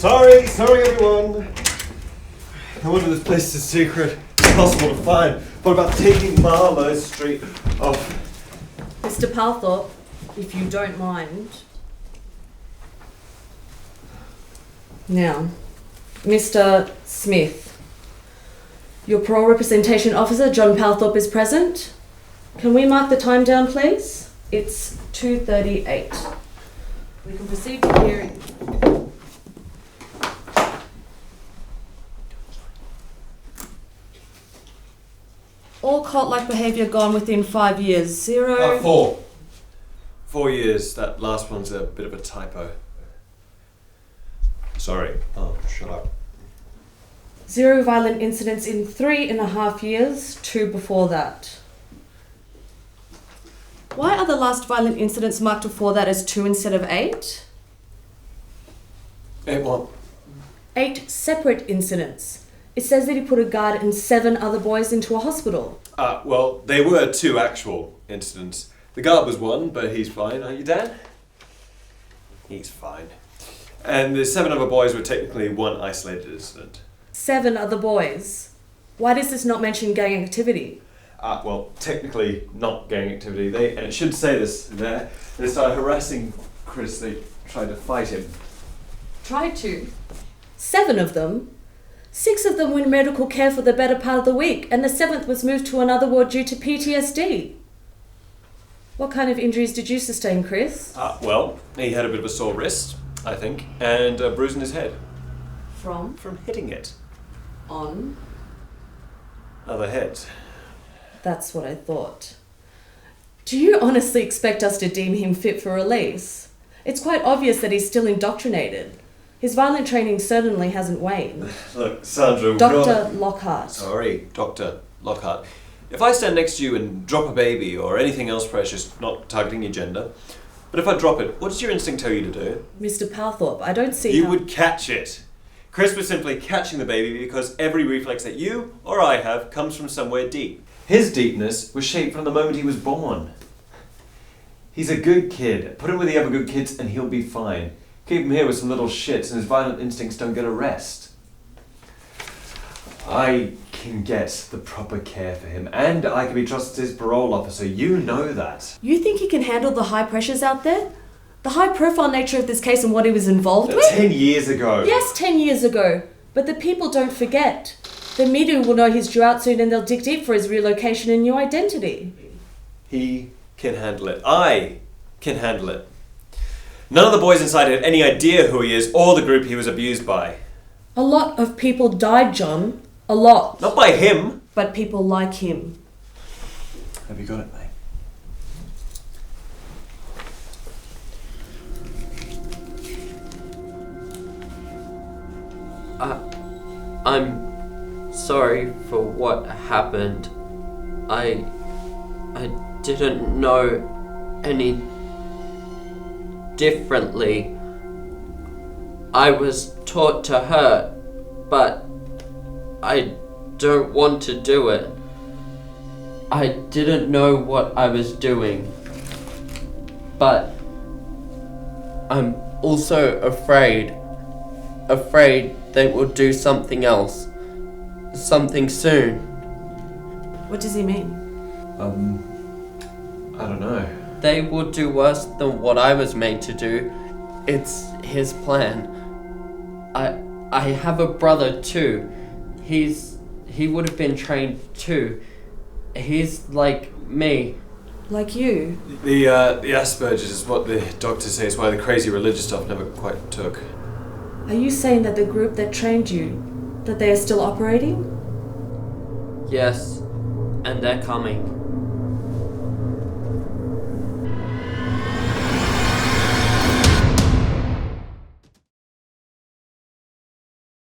Sorry everyone. No wonder this place is secret. It's impossible to find. What about taking Marlowe Street off? Mr. Palthorpe, if you don't mind. Now, Mr. Smith, your parole representation officer, John Palthorpe, is present. Can we mark the time down, please? It's 2:38. We can proceed to hearing. All cult-like behaviour gone within 5 years. 0. 4. 4 years. That last one's a bit of a typo. Sorry. Oh, shut up. 0 violent incidents in 3.5 years. 2 before that. Why are the last violent incidents marked before that as 2 instead of 8? 8 what? 8 separate incidents. It says that he put a guard and 7 other boys into a hospital. Well, they were 2 actual incidents. The guard was 1, but he's fine, aren't you, Dad? He's fine. And the 7 other boys were technically 1 isolated incident. 7 other boys? Why does this not mention gang activity? Well, technically not gang activity. And it should say this there. They started harassing Chris. They tried to fight him. Tried to? 7 of them? 6 of them were in medical care for the better part of the week, and the 7th was moved to another ward due to PTSD. What kind of injuries did you sustain, Chris? Well, he had a bit of a sore wrist, I think, and a bruise in his head. From? From hitting it. On? Other heads. That's what I thought. Do you honestly expect us to deem him fit for release? It's quite obvious that he's still indoctrinated. His violent training certainly hasn't waned. Look, Sandra... Dr. Lockheart. Sorry, Dr. Lockheart. If I stand next to you and drop a baby or anything else precious, not targeting your gender, but if I drop it, what does your instinct tell you to do? Mr. Palthorpe, I don't see You would catch it. Chris was simply catching the baby because every reflex that you or I have comes from somewhere deep. His deepness was shaped from the moment he was born. He's a good kid. Put him with the other good kids and he'll be fine. Keep him here with some little shits and his violent instincts don't get a rest. I can get the proper care for him and I can be trusted as his parole officer. You know that. You think he can handle the high pressures out there? The high-profile nature of this case and what he was involved with? 10 years ago. Yes, 10 years ago. But the people don't forget. The media will know he's due out soon and they'll dig deep for his relocation and new identity. He can handle it. I can handle it. None of the boys inside have any idea who he is or the group he was abused by. A lot of people died, John. A lot. Not by him. But people like him. Have you got it, mate? I'm sorry for what happened. I didn't know any differently. I was taught to hurt, but I don't want to do it. I didn't know what I was doing, but I'm also afraid they will do something else, something soon. What does he mean? I don't know. They will do worse than what I was made to do. It's his plan. I have a brother too. He would have been trained too. He's like me. Like you? The Asperger's is what the doctors say is why the crazy religious stuff never quite took. Are you saying that the group that trained you, that they are still operating? Yes, and they're coming.